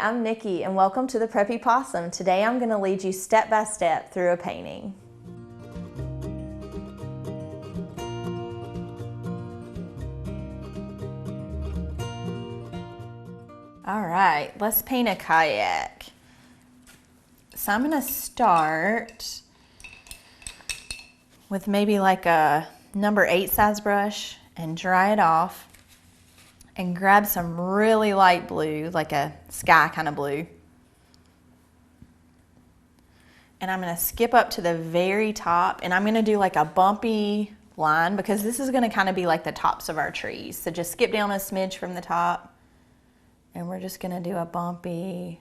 I'm Nikki and welcome to the Preppy Possum. Today I'm going to lead you step by step through a painting. All right, let's paint a kayak. So I'm going to start with maybe like a number 8 size brush and dry it off and grab some really light blue, like a sky kind of blue. And I'm going to skip up to the very top and I'm going to do like a bumpy line because this is going to kind of be like the tops of our trees. So just skip down a smidge from the top and we're just going to do a bumpy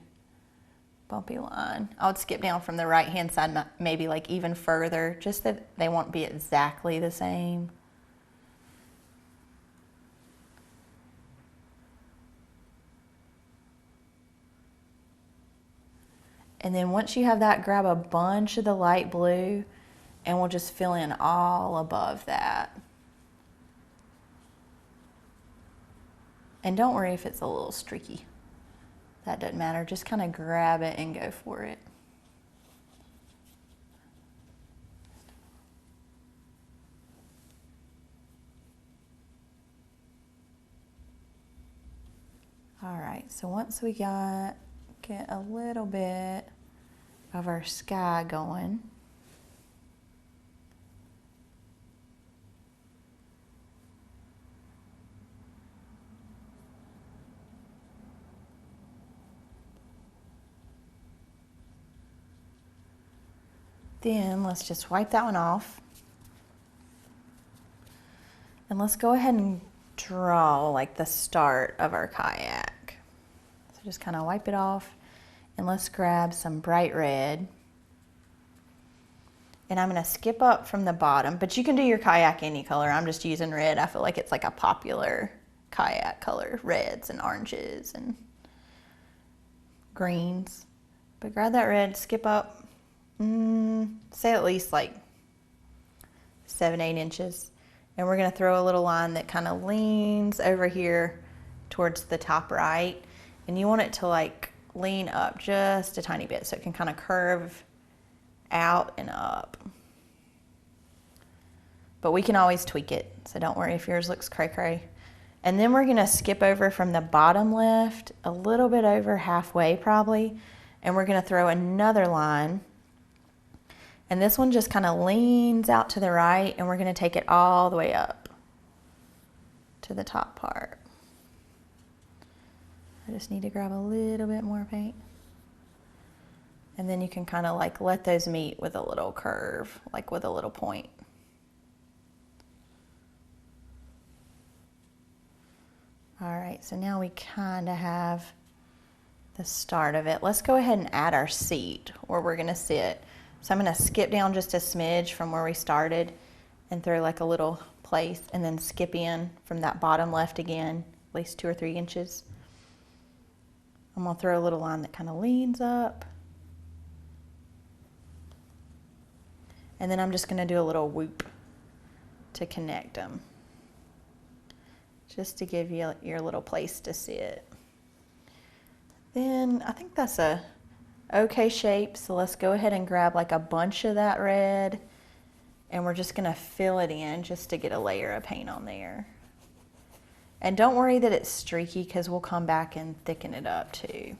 line. I would skip down from the right hand side maybe like even further, just that they won't be exactly the same. And then once you have that, grab a bunch of the light blue and we'll just fill in all above that. And don't worry if it's a little streaky. That doesn't matter, just kind of grab it and go for it. All right, so once we get a little bit of our sky going, then let's just wipe that one off. And let's go ahead and draw like the start of our kayak. So just kind of wipe it off and let's grab some bright red. And I'm going to skip up from the bottom, but you can do your kayak any color. I'm just using red. I feel like it's like a popular kayak color, reds and oranges and greens. But grab that red, skip up. Say at least like 7-8 inches. And we're going to throw a little line that kind of leans over here towards the top right. And you want it to like lean up just a tiny bit so it can kind of curve out and up. But we can always tweak it, so don't worry if yours looks cray-cray. And then we're going to skip over from the bottom left a little bit over halfway probably. And we're going to throw another line. And this one just kind of leans out to the right and we're going to take it all the way up to the top part. I just need to grab a little bit more paint. And then you can kind of like let those meet with a little curve, like with a little point. All right, so now we kind of have the start of it. Let's go ahead and add our seat where we're going to sit. So I'm going to skip down just a smidge from where we started and throw like a little place and then skip in from that bottom left again, at least 2 or 3 inches. I'm going to throw a little line that kind of leans up. And then I'm just going to do a little whoop to connect them, just to give you your little place to sit. Then I think that's a okay shape, so let's go ahead and grab like a bunch of that red and we're just going to fill it in just to get a layer of paint on there. And don't worry that it's streaky because we'll come back and thicken it up too.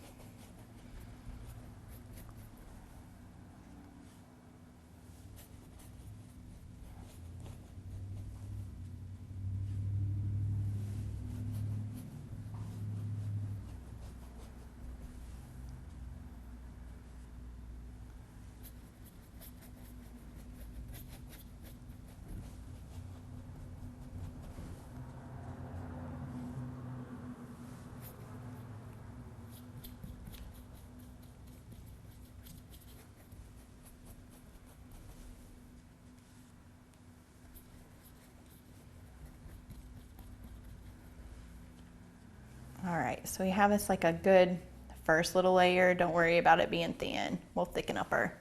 All right, so we have this like a good first little layer. Don't worry about it being thin. We'll thicken up our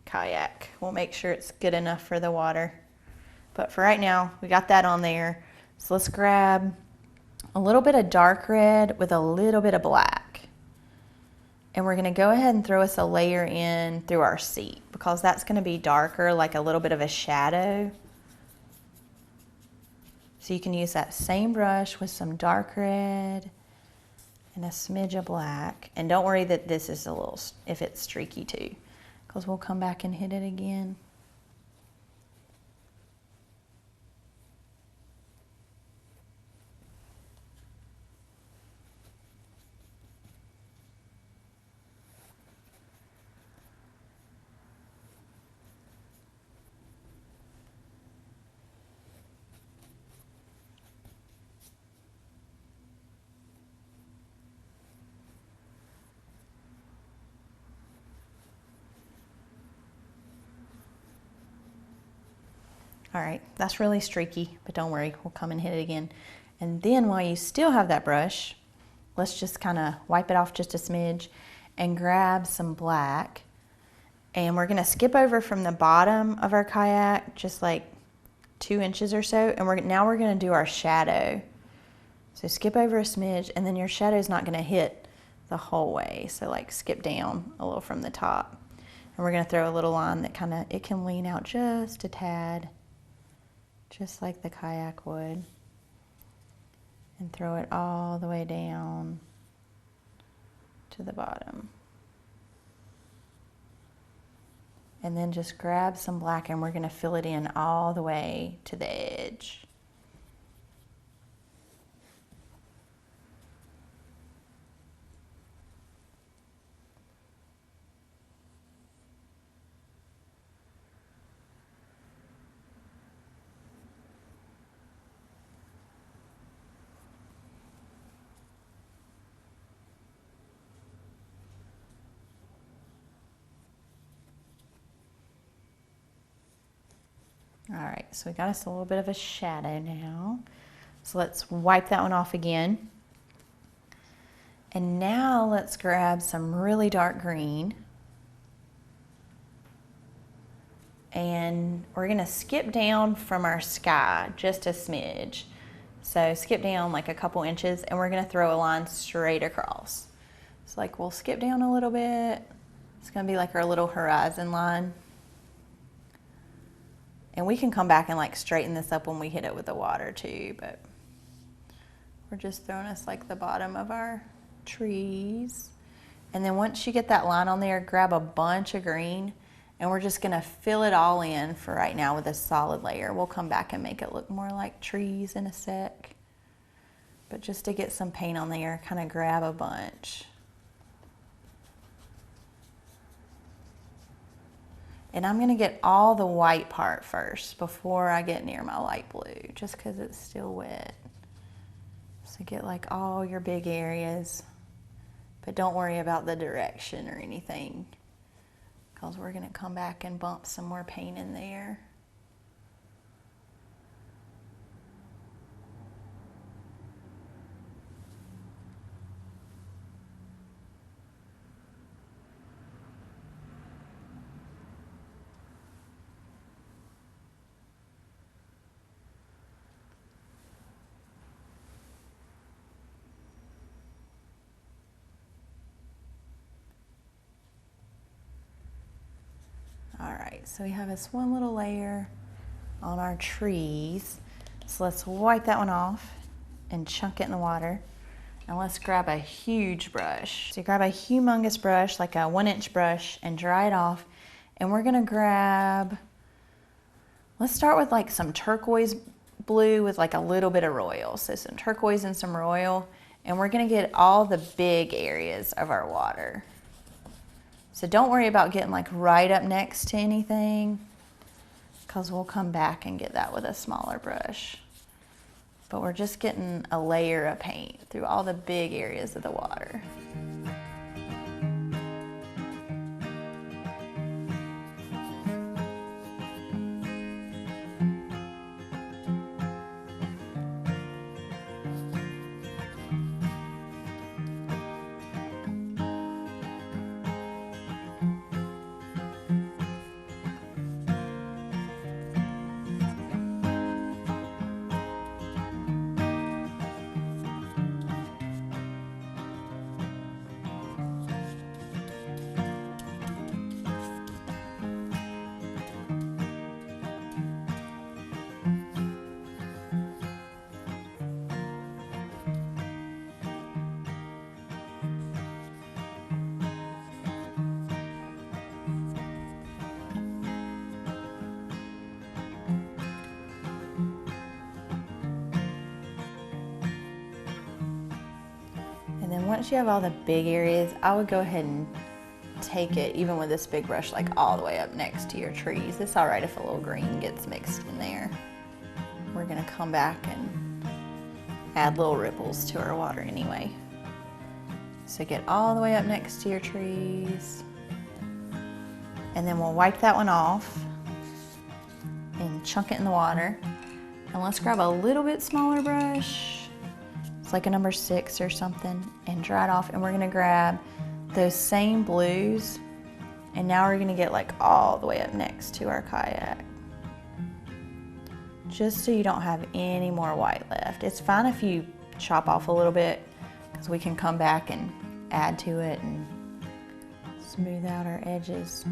kayak. We'll make sure it's good enough for the water. But for right now, we got that on there. So let's grab a little bit of dark red with a little bit of black. And we're gonna go ahead and throw us a layer in through our seat because that's gonna be darker, like a little bit of a shadow. So you can use that same brush with some dark red and a smidge of black. And don't worry that this is a little, if it's streaky too, because we'll come back and hit it again. All right, that's really streaky, but don't worry, we'll come and hit it again. And then while you still have that brush, let's just kind of wipe it off just a smidge and grab some black. And we're gonna skip over from the bottom of our kayak, just like 2 inches or so, and now we're gonna do our shadow. So skip over a smidge, and then your shadow's not gonna hit the whole way. So like skip down a little from the top. And we're gonna throw a little line that it can lean out just a tad, just like the kayak would, and throw it all the way down to the bottom. And then just grab some black and we're gonna fill it in all the way to the edge. All right, so we got us a little bit of a shadow now. So let's wipe that one off again. And now let's grab some really dark green. And we're gonna skip down from our sky just a smidge. So skip down like a couple inches and we're gonna throw a line straight across. So like we'll skip down a little bit. It's gonna be like our little horizon line. And we can come back and like straighten this up when we hit it with the water too, but we're just throwing us like the bottom of our trees. And then once you get that line on there, grab a bunch of green and we're just gonna fill it all in for right now with a solid layer. We'll come back and make it look more like trees in a sec. But just to get some paint on there, kind of grab a bunch. And I'm gonna get all the white part first before I get near my light blue, just because it's still wet. So get like all your big areas, but don't worry about the direction or anything, because we're gonna come back and bump some more paint in there. All right, so we have this one little layer on our trees. So let's wipe that one off and chunk it in the water. And let's grab a huge brush. So you grab a humongous brush, like a 1-inch brush, and dry it off. And we're gonna grab, let's start with like some turquoise blue with like a little bit of royal. So some turquoise and some royal. And we're gonna get all the big areas of our water. So don't worry about getting like right up next to anything, because we'll come back and get that with a smaller brush. But we're just getting a layer of paint through all the big areas of the water. And then once you have all the big areas, I would go ahead and take it, even with this big brush, like all the way up next to your trees. It's all right if a little green gets mixed in there. We're gonna come back and add little ripples to our water anyway. So get all the way up next to your trees. And then we'll wipe that one off and chunk it in the water. And let's grab a little bit smaller brush. It's like a number 6 or something, and dry it off. And we're gonna grab those same blues, and now we're gonna get like all the way up next to our kayak. Just so you don't have any more white left. It's fine if you chop off a little bit, because we can come back and add to it and smooth out our edges.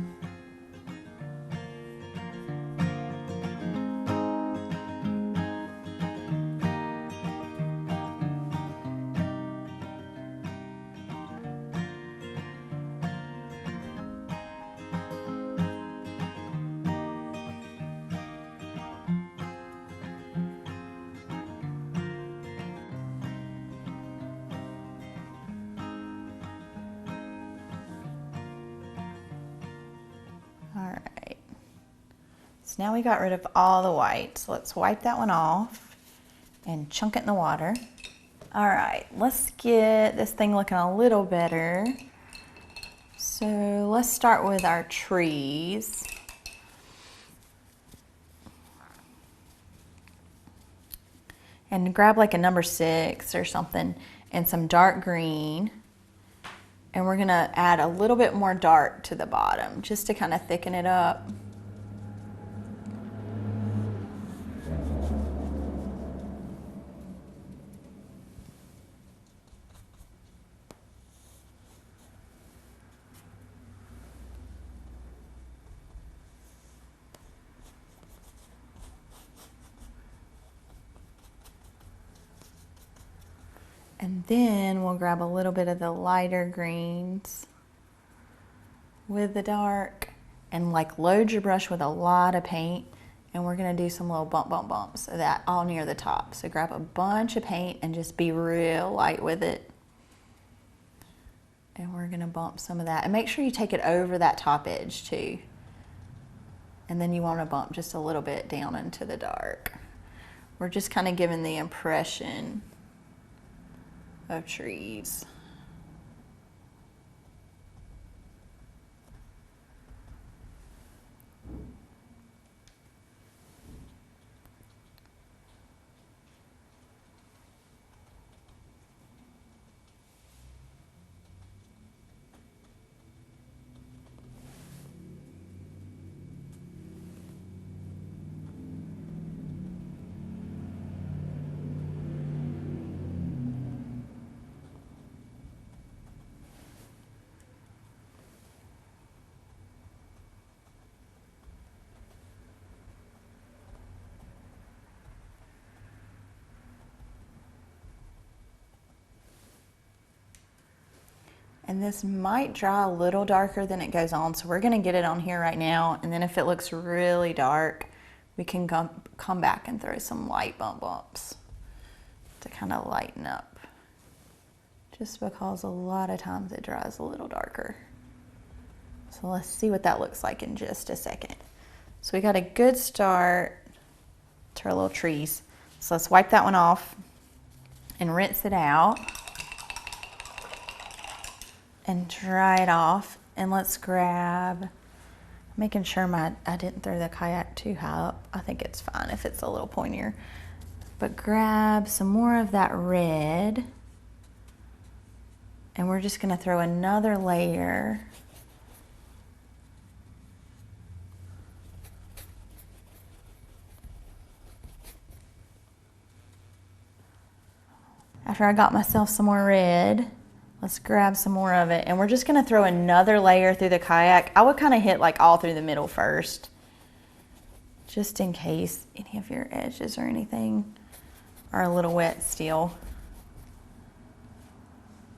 Alright, so now we got rid of all the white. So let's wipe that one off and chunk it in the water. Alright, let's get this thing looking a little better. So let's start with our trees. And grab like a number 6 or something and some dark green. And we're gonna add a little bit more dark to the bottom just to kind of thicken it up. And then we'll grab a little bit of the lighter greens with the dark, and like load your brush with a lot of paint, and we're gonna do some little bumps of that all near the top. So grab a bunch of paint and just be real light with it. And we're gonna bump some of that, and make sure you take it over that top edge too. And then you wanna bump just a little bit down into the dark. We're just kind of giving the impression of trees. And this might dry a little darker than it goes on, so we're gonna get it on here right now, and then if it looks really dark, we can come back and throw some light bumps to kind of lighten up. Just because a lot of times it dries a little darker. So let's see what that looks like in just a second. So we got a good start to our little trees. So let's wipe that one off and rinse it out and dry it off. And let's grab, making sure I didn't throw the kayak too high up. I think it's fine if it's a little pointier. But grab some more of that red, and we're just gonna throw another layer. After I got myself some more red, let's grab some more of it, and we're just gonna throw another layer through the kayak. I would kind of hit like all through the middle first, just in case any of your edges or anything are a little wet still.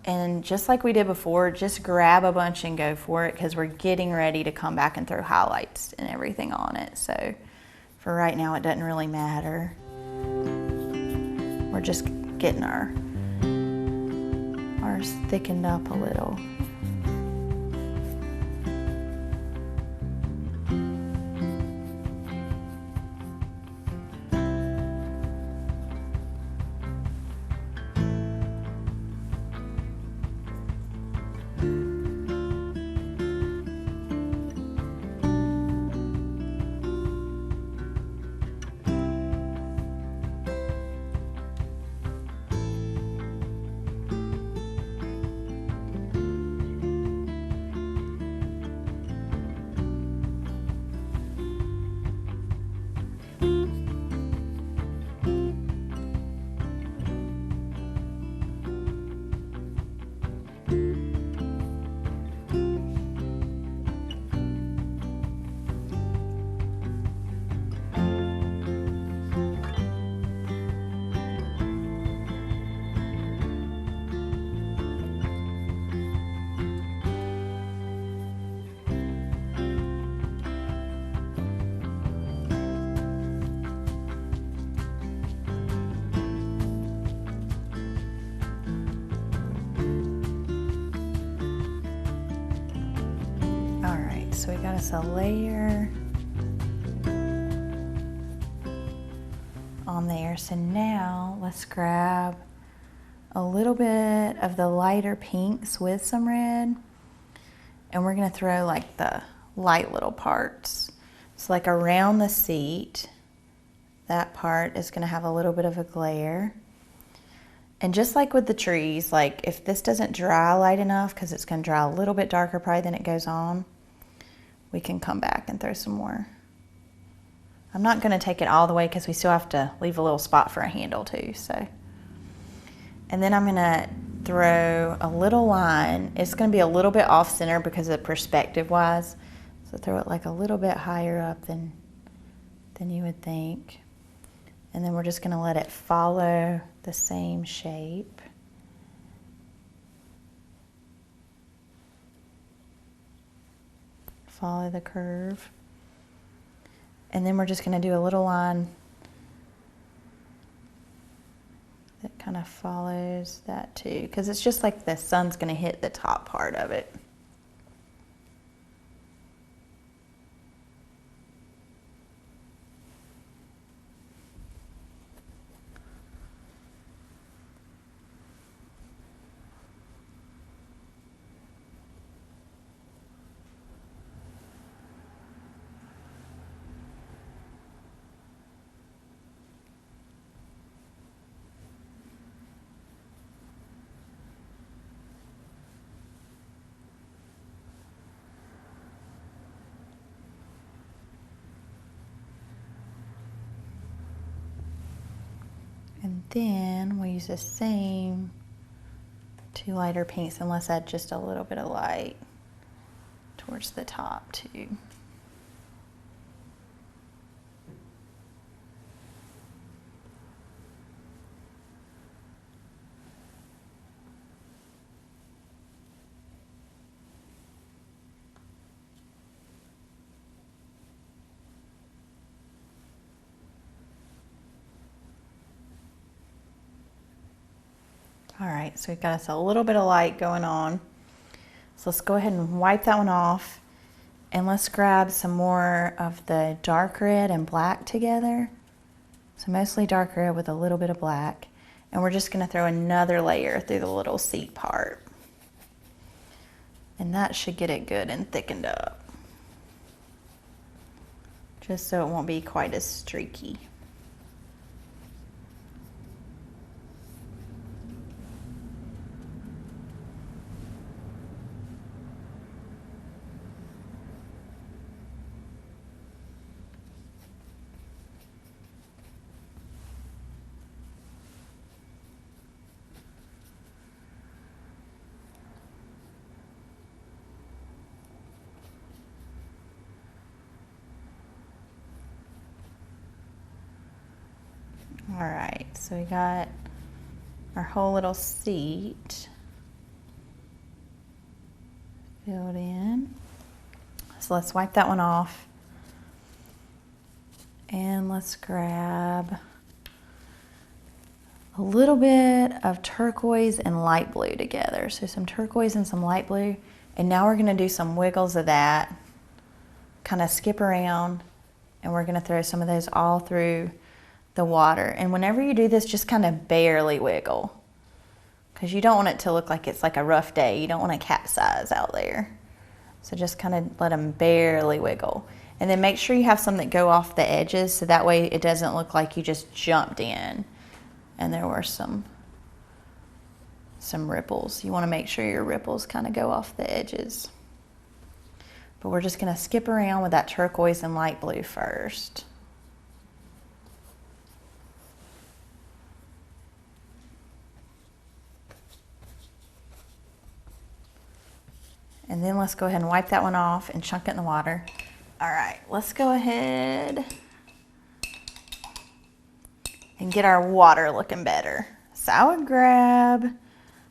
And just like we did before, just grab a bunch and go for it, because we're getting ready to come back and throw highlights and everything on it. So for right now, it doesn't really matter. We're just getting our ours thickened up a little. So we got us a layer on there. So now let's grab a little bit of the lighter pinks with some red, and we're gonna throw like the light little parts. So like around the seat, that part is gonna have a little bit of a glare. And just like with the trees, like if this doesn't dry light enough, because it's gonna dry a little bit darker probably than it goes on, we can come back and throw some more. I'm not gonna take it all the way because we still have to leave a little spot for a handle too, so. And then I'm gonna throw a little line. It's gonna be a little bit off center because of perspective wise. So throw it like a little bit higher up than you would think. And then we're just gonna let it follow the same shape. Follow the curve. And then we're just gonna do a little line that kind of follows that too, because it's just like the sun's gonna hit the top part of it. And then we'll use the same two lighter pinks, and let's add just a little bit of light towards the top too. All right, so we've got us a little bit of light going on. So let's go ahead and wipe that one off, and let's grab some more of the dark red and black together. So mostly dark red with a little bit of black, and we're just gonna throw another layer through the little seat part. And that should get it good and thickened up, just so it won't be quite as streaky. All right, so we got our whole little seat filled in. So let's wipe that one off. And let's grab a little bit of turquoise and light blue together. So some turquoise and some light blue. And now we're gonna do some wiggles of that, kind of skip around, and we're gonna throw some of those all through the water. And whenever you do this, just kind of barely wiggle, because you don't want it to look like it's like a rough day. You don't want to capsize out there. So just kind of let them barely wiggle. And then make sure you have some that go off the edges, so that way it doesn't look like you just jumped in and there were some ripples. You want to make sure your ripples kind of go off the edges. But we're just going to skip around with that turquoise and light blue first. And then let's go ahead and wipe that one off and chunk it in the water. All right, let's go ahead and get our water looking better. So I would grab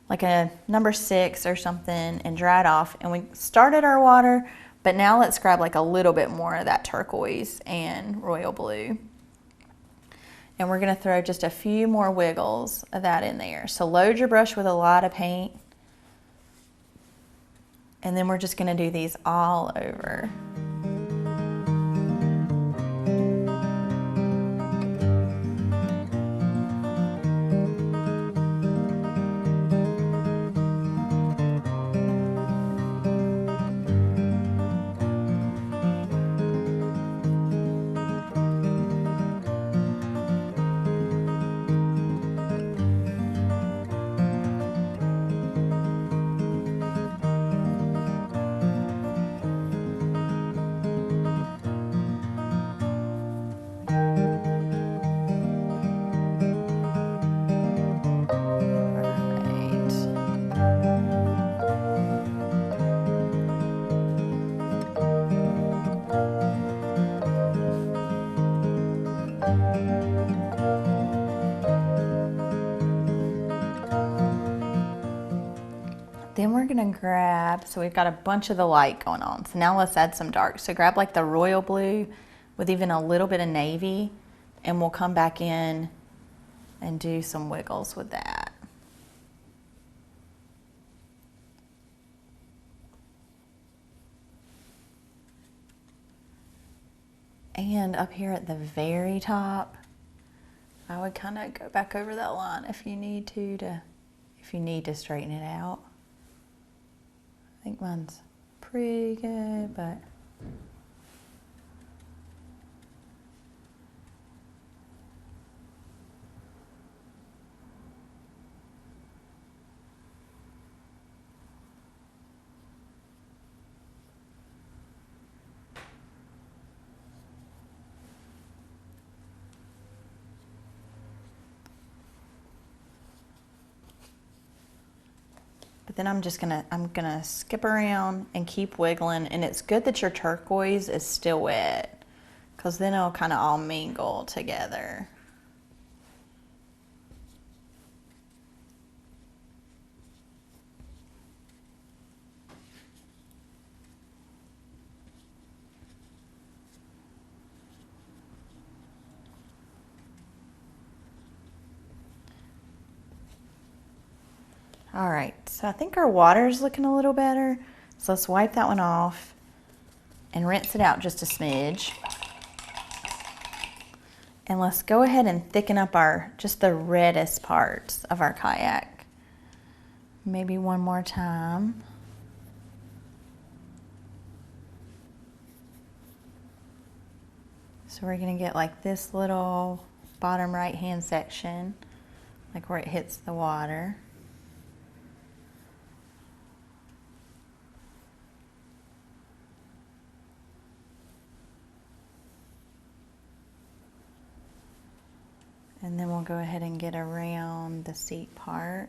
like a number 6 or something and dry it off. And we started our water, but now let's grab like a little bit more of that turquoise and royal blue. And we're gonna throw just a few more wiggles of that in there. So load your brush with a lot of paint. And then we're just gonna do these all over. Then we're gonna grab, so we've got a bunch of the light going on. So now let's add some dark. So grab like the royal blue with even a little bit of navy, and we'll come back in and do some wiggles with that. And up here at the very top, I would kind of go back over that line if you need to straighten it out. I think mine's pretty good, but then I'm gonna skip around and keep wiggling, and it's good that your turquoise is still wet, because then it'll kind of all mingle together. All right, so I think our water's looking a little better. So let's wipe that one off and rinse it out just a smidge. And let's go ahead and thicken up just the reddest parts of our kayak. Maybe one more time. So we're gonna get like this little bottom right-hand section, like where it hits the water. And then we'll go ahead and get around the seat part.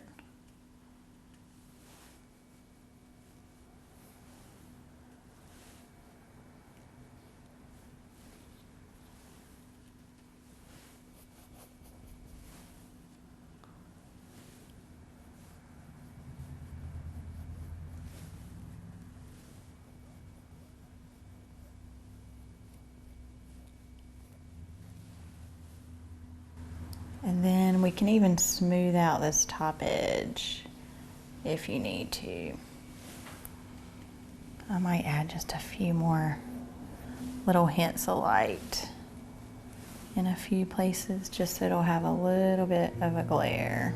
And then we can even smooth out this top edge if you need to. I might add just a few more little hints of light in a few places, just so it'll have a little bit of a glare.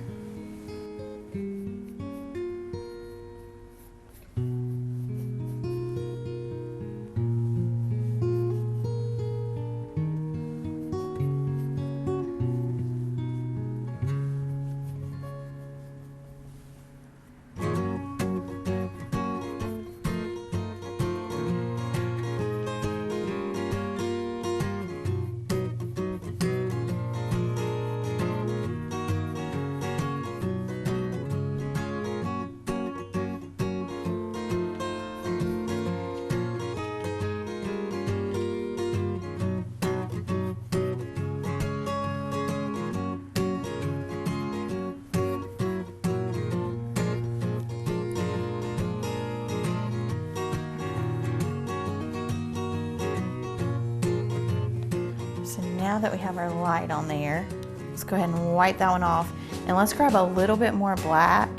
So now that we have our light on there, let's go ahead and wipe that one off. And let's grab a little bit more black,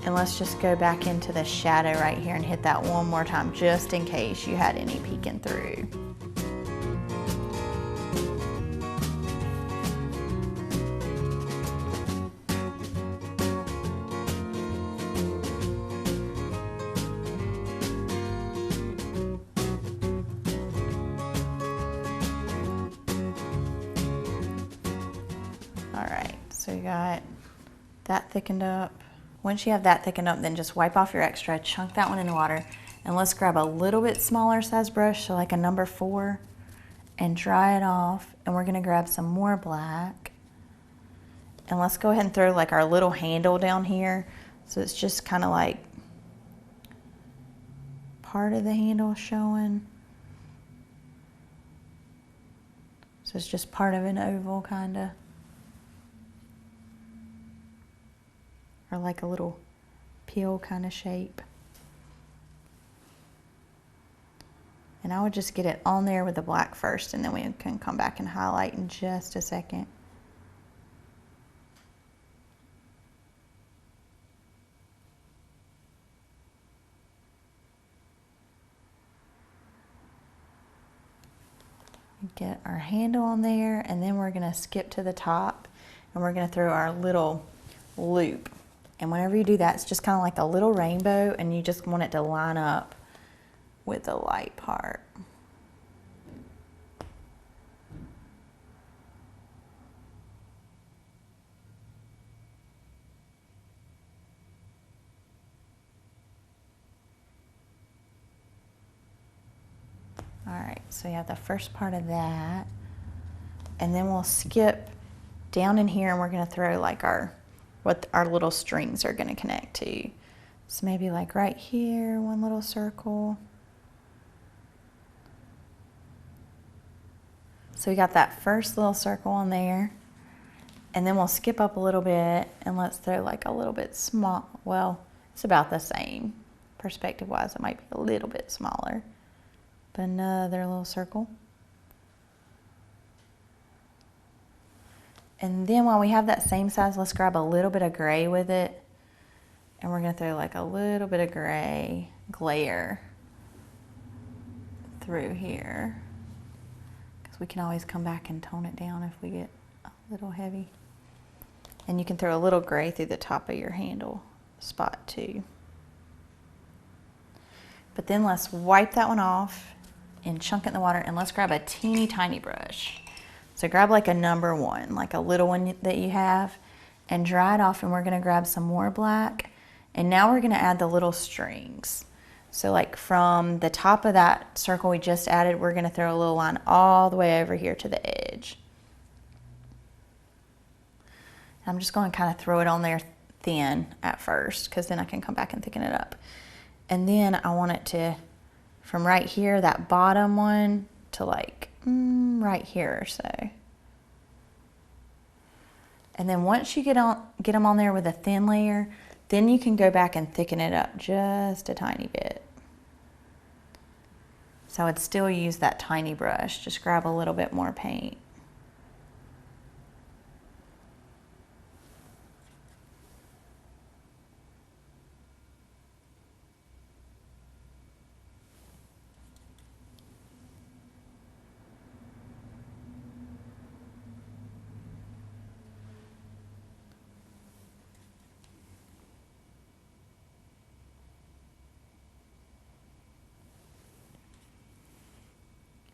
and let's just go back into the shadow right here and hit that one more time, just in case you had any peeking through. Alright, so you got that thickened up. Once you have that thickened up, then just wipe off your extra, chunk that one in the water, and let's grab a little bit smaller size brush, so like a number 4, and dry it off. And we're gonna grab some more black, and let's go ahead and throw like our little handle down here, so it's just kind of like part of the handle showing. So it's just part of an oval kind of. Or like a little peel kind of shape. And I would just get it on there with the black first, and then we can come back and highlight in just a second. Get our handle on there, and then we're going to skip to the top, and we're going to throw our little loop. And whenever you do that, it's just kind of like a little rainbow, and you just want it to line up with the light part. All right, so you have the first part of that, and then we'll skip down in here, and we're going to throw like what our little strings are going to connect to. So maybe like right here, one little circle. So we got that first little circle on there, and then we'll skip up a little bit, and let's throw like a little bit small. Well, it's about the same. Perspective wise, it might be a little bit smaller. But another little circle. And then while we have that same size, let's grab a little bit of gray with it. And we're going to throw like a little bit of gray glare through here. Because we can always come back and tone it down if we get a little heavy. And you can throw a little gray through the top of your handle spot too. But then let's wipe that one off and chunk it in the water, and let's grab a teeny tiny brush. So grab like a number 1, like a little one that you have, and dry it off, and we're gonna grab some more black. And now we're gonna add the little strings. So like from the top of that circle we just added, we're gonna throw a little line all the way over here to the edge. I'm just gonna kind of throw it on there thin at first, because then I can come back and thicken it up. And then I want it to, from right here, that bottom one, to like right here or so. And then once you get them on there with a thin layer, then you can go back and thicken it up just a tiny bit. So I'd still use that tiny brush, just grab a little bit more paint.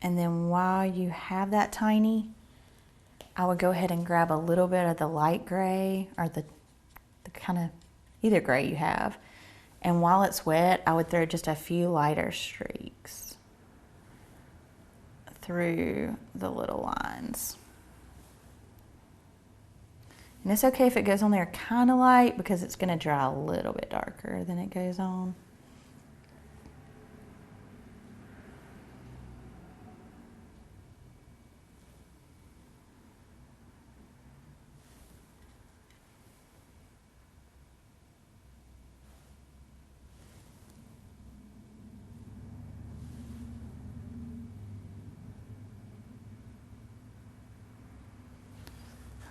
And then while you have that tiny, I would go ahead and grab a little bit of the light gray or the kind of either gray you have. And while it's wet, I would throw just a few lighter streaks through the little lines. And it's okay if it goes on there kind of light because it's going to dry a little bit darker than it goes on.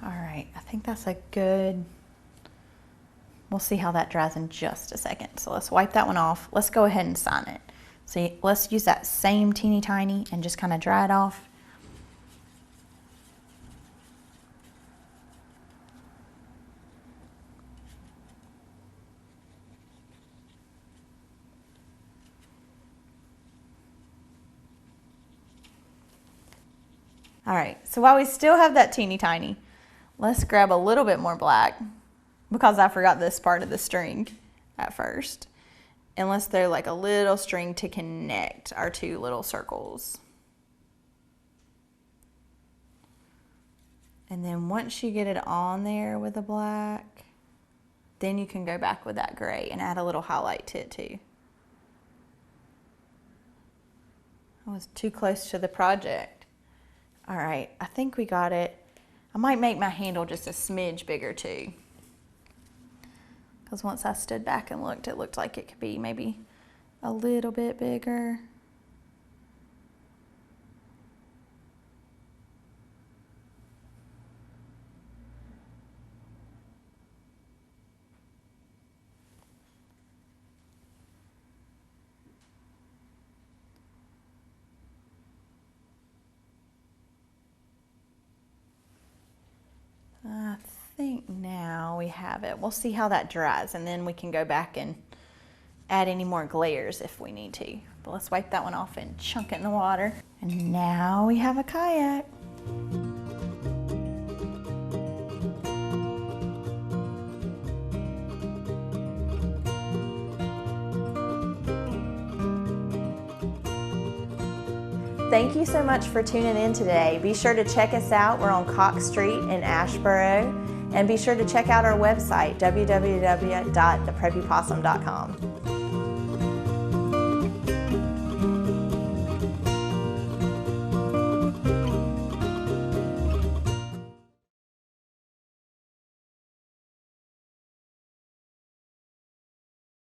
All right, I think that's a good, we'll see how that dries in just a second. So let's wipe that one off. Let's go ahead and sign it. See, let's use that same teeny tiny and just kind of dry it off. All right, so while we still have that teeny tiny, let's grab a little bit more black because I forgot this part of the string at first. And let's throw like a little string to connect our two little circles. And then once you get it on there with the black, then you can go back with that gray and add a little highlight to it too. I was too close to the project. All right, I think we got it. I might make my handle just a smidge bigger too. Because once I stood back and looked, it looked like it could be maybe a little bit bigger. I think now we have it. We'll see how that dries and then we can go back and add any more glares if we need to. But let's wipe that one off and chunk it in the water. And now we have a kayak. Thank you so much for tuning in today. Be sure to check us out. We're on Cox Street in Asheboro. And be sure to check out our website, www.thepreppypossum.com.